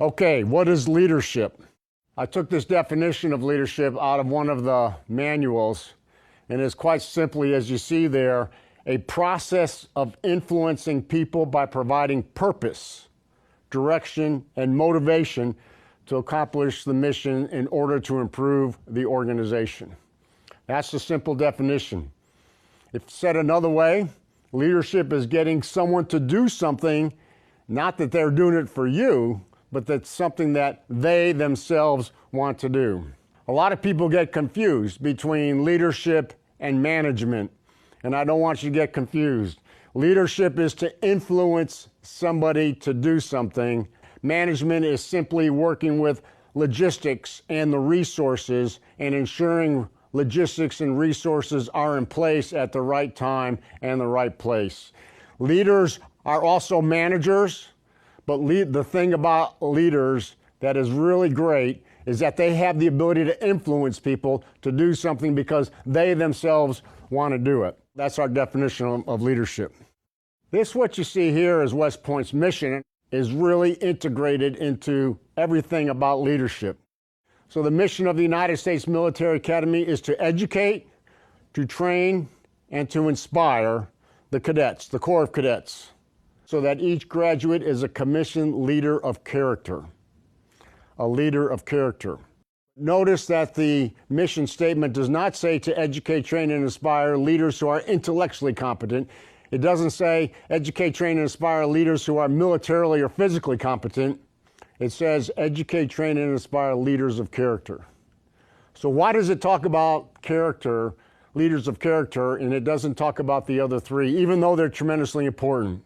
Okay, what is leadership? I took this definition of leadership out of one of the manuals, and it's quite simply, as you see there, a process of influencing people by providing purpose, direction, and motivation to accomplish the mission in order to improve the organization. That's the simple definition. If said another way, leadership is getting someone to do something, not that they're doing it for you, but that's something that they themselves want to do. A lot of people get confused between leadership and management, and I don't want you to get confused. Leadership is to influence somebody to do something. Management is simply working with logistics and the resources and ensuring logistics and resources are in place at the right time and the right place. Leaders are also managers, but the thing about leaders that is really great is that they have the ability to influence people to do something because they themselves want to do it. That's our definition of leadership. This, what you see here is West Point's mission, is really integrated into everything about leadership. So the mission of the United States Military Academy is to educate, to train, and to inspire the cadets, the Corps of Cadets, so that each graduate is a commissioned leader of character, a leader of character. Notice that the mission statement does not say to educate, train, and inspire leaders who are intellectually competent. It doesn't say educate, train, and inspire leaders who are militarily or physically competent. It says educate, train, and inspire leaders of character. So why does it talk about character, leaders of character, and it doesn't talk about the other three, even though they're tremendously important?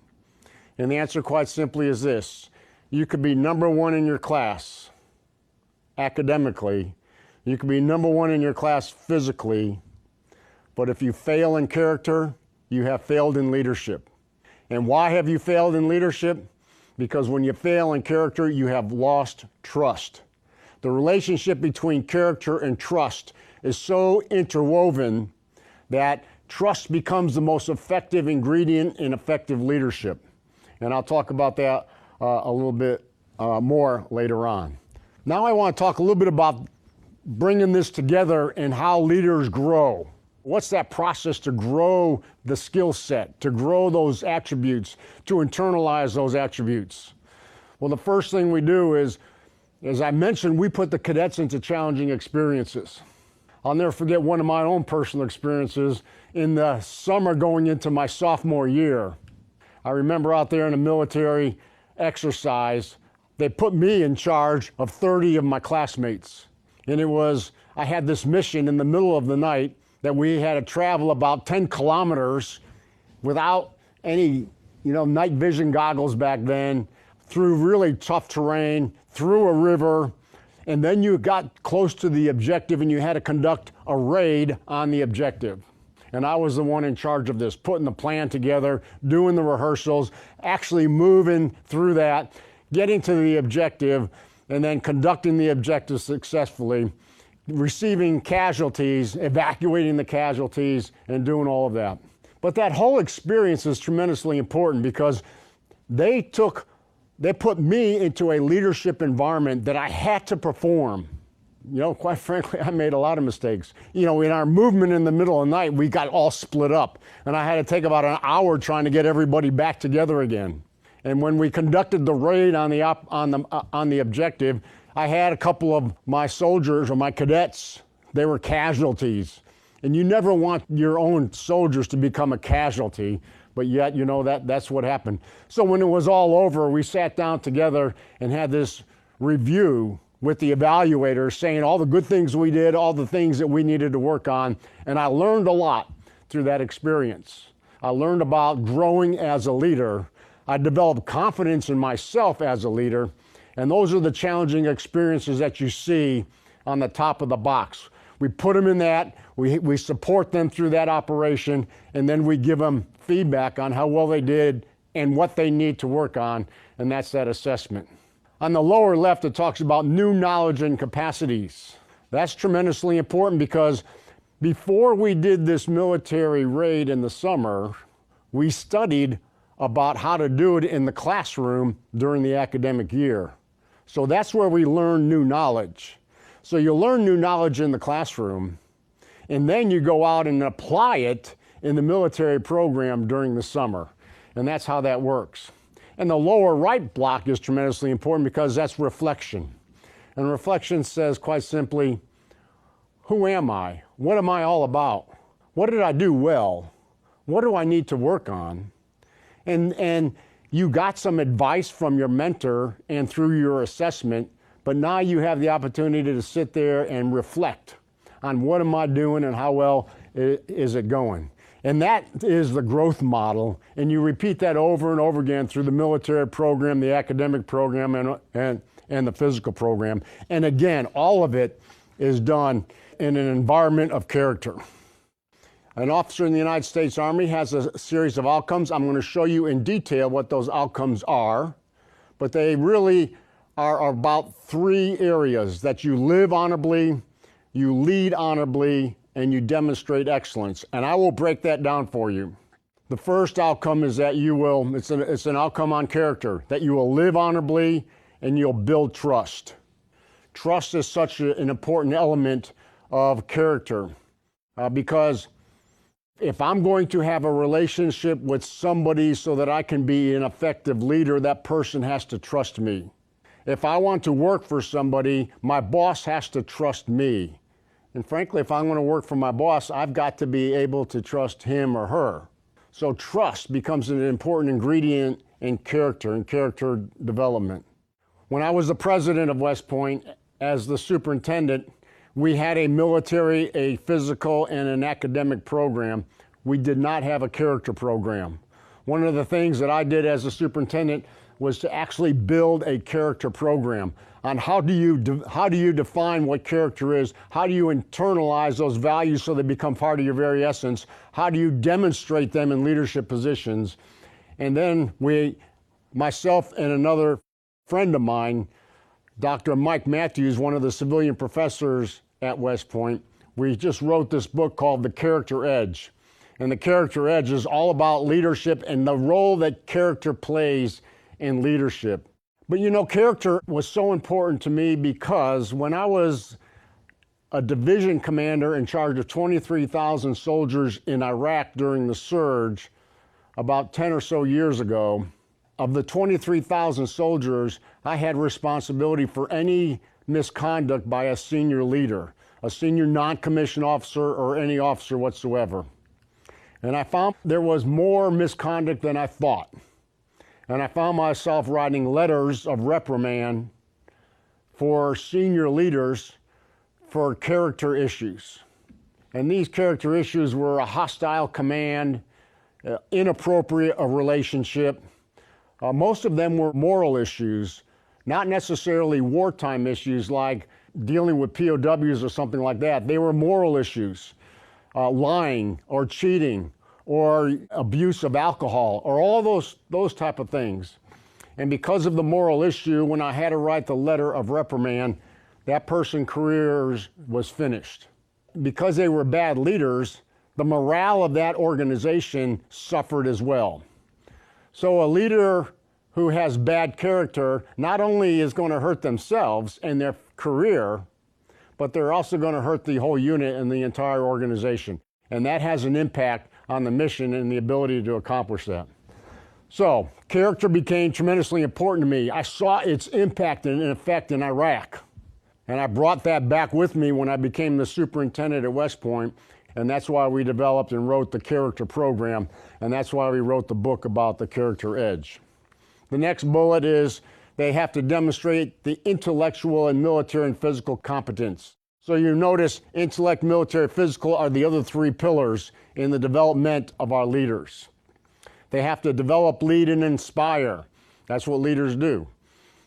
And the answer quite simply is this. You could be number one in your class academically. You could be number one in your class physically. But if you fail in character, you have failed in leadership. And why have you failed in leadership? Because when you fail in character, you have lost trust. The relationship between character and trust is so interwoven that trust becomes the most effective ingredient in effective leadership. And I'll talk about that a little bit more later on. Now I want to talk a little bit about bringing this together and how leaders grow. What's that process to grow the skill set, to grow those attributes, to internalize those attributes? Well, the first thing we do is, as I mentioned, we put the cadets into challenging experiences. I'll never forget one of my own personal experiences in the summer going into my sophomore year. I remember out there in a military exercise, they put me in charge of 30 of my classmates. And I had this mission in the middle of the night that we had to travel about 10 kilometers without any, night vision goggles back then, through really tough terrain, through a river, and then you got close to the objective and you had to conduct a raid on the objective. And I was the one in charge of this, putting the plan together, doing the rehearsals, actually moving through that, getting to the objective, and then conducting the objective successfully, receiving casualties, evacuating the casualties, and doing all of that. But that whole experience is tremendously important because they put me into a leadership environment that I had to perform. Quite frankly, I made a lot of mistakes. In our movement in the middle of the night, we got all split up, and I had to take about an hour trying to get everybody back together again. And when we conducted the raid on the objective, I had a couple of my soldiers or my cadets, they were casualties. And you never want your own soldiers to become a casualty, but yet, that's what happened. So when it was all over, we sat down together and had this review with the evaluators saying all the good things we did, all the things that we needed to work on. And I learned a lot through that experience. I learned about growing as a leader. I developed confidence in myself as a leader. And those are the challenging experiences that you see on the top of the box. We put them in that, we support them through that operation, and then we give them feedback on how well they did and what they need to work on, and that's that assessment. On the lower left, it talks about new knowledge and capacities. That's tremendously important because before we did this military raid in the summer, we studied about how to do it in the classroom during the academic year. So that's where we learn new knowledge. So you learn new knowledge in the classroom, and then you go out and apply it in the military program during the summer. And that's how that works. And the lower right block is tremendously important because that's reflection. And reflection says quite simply, who am I? What am I all about? What did I do well? What do I need to work on? And you got some advice from your mentor and through your assessment, but now you have the opportunity to sit there and reflect on what am I doing and how well is it going. And that is the growth model, and you repeat that over and over again through the military program, the academic program, and the physical program. And again, all of it is done in an environment of character. An officer in the United States Army has a series of outcomes. I'm going to show you in detail what those outcomes are, but they really are about 3 areas: that you live honorably, you lead honorably, and you demonstrate excellence. And I will break that down for you. The first outcome is that you will, it's an outcome on character, that you will live honorably and you'll build trust. Trust is such an important element of character because if I'm going to have a relationship with somebody so that I can be an effective leader, that person has to trust me. If I want to work for somebody, my boss has to trust me. And frankly, if I'm going to work for my boss, I've got to be able to trust him or her. So trust becomes an important ingredient in character development. When I was the president of West Point, as the superintendent, we had a military, a physical, and an academic program. We did not have a character program. One of the things that I did as a superintendent was to actually build a character program on how do you define what character is, how do you internalize those values so they become part of your very essence, how do you demonstrate them in leadership positions. And then myself and another friend of mine, Dr. Mike Matthews, one of the civilian professors at West Point, we just wrote this book called The Character Edge. And The Character Edge is all about leadership and the role that character plays in leadership. But you know, character was so important to me because when I was a division commander in charge of 23,000 soldiers in Iraq during the surge about 10 or so years ago, of the 23,000 soldiers, I had responsibility for any misconduct by a senior leader, a senior non-commissioned officer or any officer whatsoever. And I found there was more misconduct than I thought. And I found myself writing letters of reprimand for senior leaders for character issues. And these character issues were a hostile command, inappropriate relationship. Most of them were moral issues, not necessarily wartime issues like dealing with POWs or something like that. They were moral issues, lying or cheating, or abuse of alcohol, or all those type of things. And because of the moral issue, when I had to write the letter of reprimand, that person's career was finished. Because they were bad leaders, the morale of that organization suffered as well. So a leader who has bad character not only is going to hurt themselves and their career, but they're also going to hurt the whole unit and the entire organization. And that has an impact on the mission and the ability to accomplish that. So, character became tremendously important to me. I saw its impact and effect in Iraq. And I brought that back with me when I became the superintendent at West Point. And that's why we developed and wrote the character program. And that's why we wrote the book about the character edge. The next bullet is they have to demonstrate the intellectual and military and physical competence. So you notice intellect, military, physical are the other 3 pillars in the development of our leaders. They have to develop, lead, and inspire. That's what leaders do.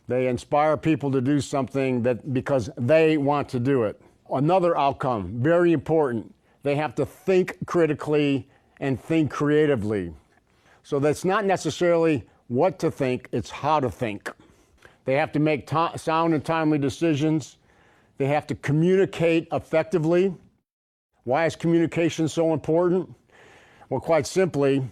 They inspire people to do something because they want to do it. Another outcome, very important, they have to think critically and think creatively. So that's not necessarily what to think, it's how to think. They have to make sound and timely decisions. They have to communicate effectively. Why is communication so important? Well, quite simply,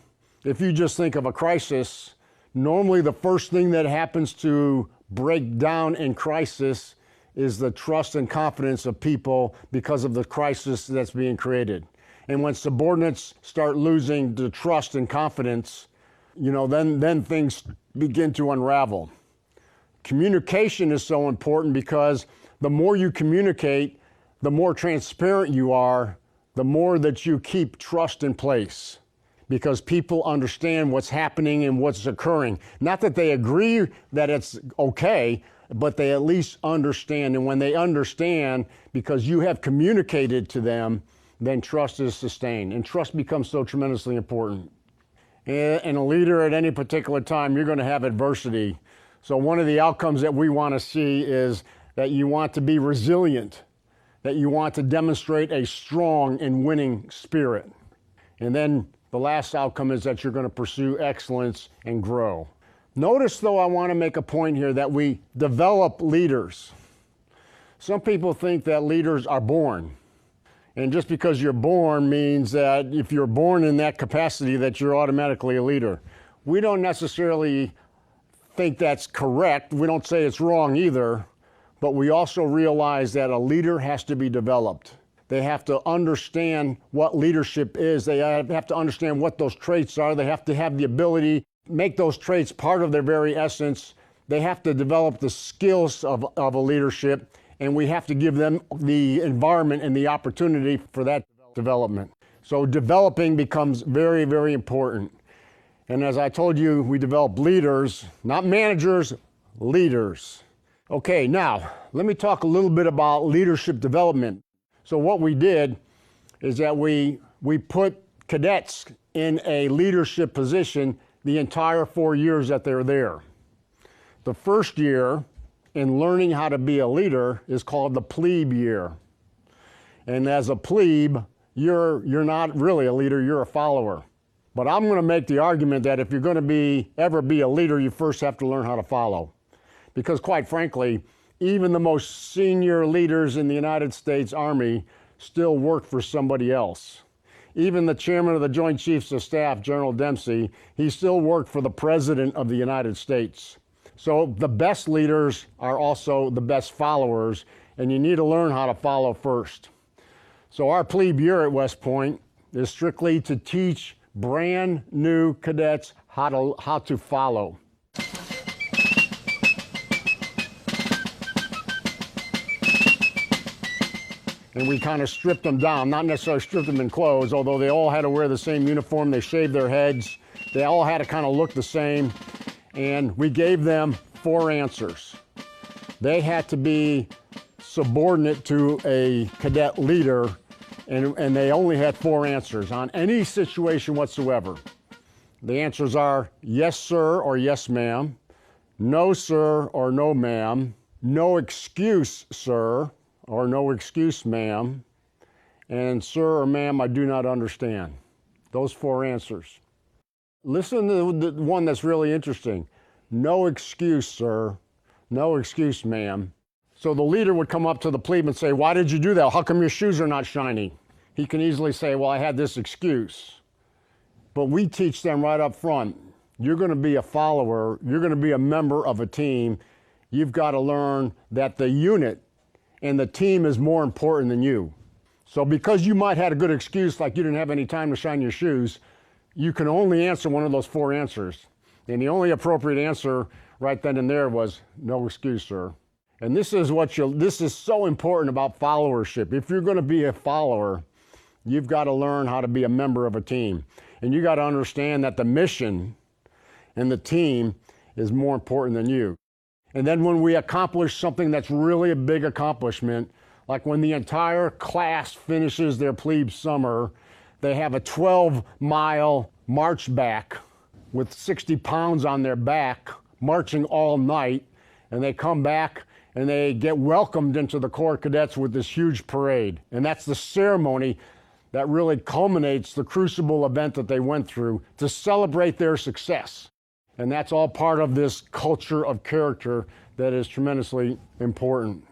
if you just think of a crisis, normally the first thing that happens to break down in crisis is the trust and confidence of people because of the crisis that's being created. And when subordinates start losing the trust and confidence, then things begin to unravel. Communication is so important because the more you communicate, the more transparent you are, the more that you keep trust in place. Because people understand what's happening and what's occurring. Not that they agree that it's okay, but they at least understand. And when they understand, because you have communicated to them, then trust is sustained. And trust becomes so tremendously important. And a leader at any particular time, you're going to have adversity. So one of the outcomes that we want to see is that you want to be resilient, that you want to demonstrate a strong and winning spirit. And then the last outcome is that you're going to pursue excellence and grow. Notice, though, I want to make a point here that we develop leaders. Some people think that leaders are born. And just because you're born means that if you're born in that capacity that you're automatically a leader. We don't necessarily think that's correct. We don't say it's wrong either. But we also realize that a leader has to be developed. They have to understand what leadership is. They have to understand what those traits are. They have to have the ability to make those traits part of their very essence. They have to develop the skills of a leadership, and we have to give them the environment and the opportunity for that development. So developing becomes very, very important. And as I told you, we develop leaders, not managers, leaders. Okay, now, let me talk a little bit about leadership development. So what we did is that we put cadets in a leadership position the entire 4 years that they're there. The first year in learning how to be a leader is called the plebe year. And as a plebe, you're not really a leader, you're a follower. But I'm going to make the argument that if you're going to ever be a leader, you first have to learn how to follow. Because quite frankly, even the most senior leaders in the United States Army still work for somebody else. Even the chairman of the Joint Chiefs of Staff, General Dempsey, he still worked for the President of the United States. So the best leaders are also the best followers, and you need to learn how to follow first. So our plebe year at West Point is strictly to teach brand new cadets how to follow. And we kind of stripped them down, not necessarily stripped them in clothes, although they all had to wear the same uniform, they shaved their heads, they all had to kind of look the same, and we gave them 4 answers. They had to be subordinate to a cadet leader, and they only had 4 answers on any situation whatsoever. The answers are yes, sir, or yes, ma'am, no, sir, or no, ma'am, no excuse, sir, or no excuse, ma'am, and sir or ma'am, I do not understand. Those 4 answers. Listen to the one that's really interesting. No excuse, sir. No excuse, ma'am. So the leader would come up to the plebe and say, why did you do that? How come your shoes are not shiny? He can easily say, well, I had this excuse. But we teach them right up front. You're going to be a follower. You're going to be a member of a team. You've got to learn that the unit and the team is more important than you. So because you might have a good excuse, like you didn't have any time to shine your shoes, you can only answer one of those 4 answers. And the only appropriate answer right then and there was, no excuse, sir. And this is so important about followership. If you're going to be a follower, you've got to learn how to be a member of a team. And you got to understand that the mission and the team is more important than you. And then when we accomplish something that's really a big accomplishment, like when the entire class finishes their plebe summer, they have a 12-mile march back with 60 pounds on their back, marching all night, and they come back and they get welcomed into the Corps Cadets with this huge parade. And that's the ceremony that really culminates the crucible event that they went through to celebrate their success. And that's all part of this culture of character that is tremendously important.